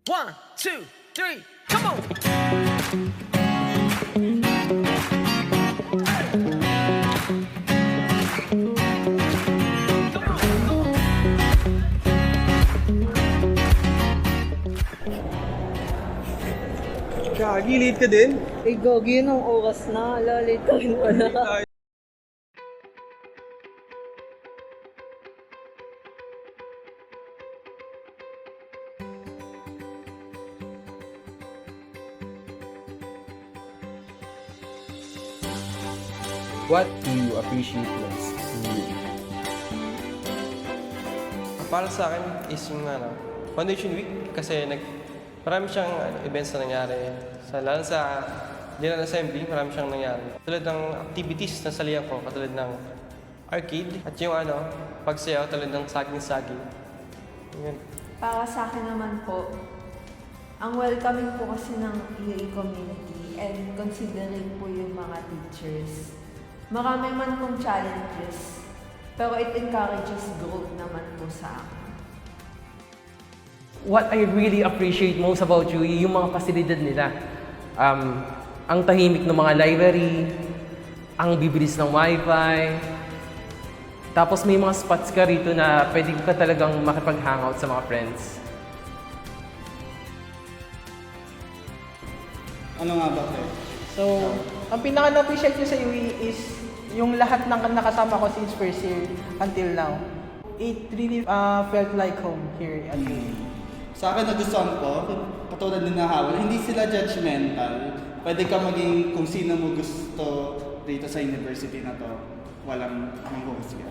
One, two, three, come on! Gagi, late ka din? Eh, gogi yun ang oras na. Late ka rin pala. What do you appreciate most in you? Para sa akin is yung Foundation Week kasi marami siyang events na nangyari. Lalo sa General Assembly, marami siyang nangyari. Tulad ng activities na salihan ko, katulad ng arcade at yung pagsayaw tulad ng saging-saging. Yun. Para sa akin naman po, ang welcoming po kasi ng EA community and considering po yung mga teachers. Marami man pong challenges, pero it encourages growth naman po sa akin. What I really appreciate most about you, yung mga pasilidad nila. Ang tahimik ng mga library, ang bibilis ng wifi, tapos may mga spots ka rito na pwede ka talagang makipag-hangout sa mga friends. Ano nga ba, Fe? So, ang pinaka-appreciate ko sa UE is yung lahat ng nakasama ko since first year until now. It really felt like home here at UE. Sa akin nagustuhan ko, katulad din ng Howell, hindi sila judgmental. Pwede ka maging kung sino mo gusto dito sa university na to. Walang husga.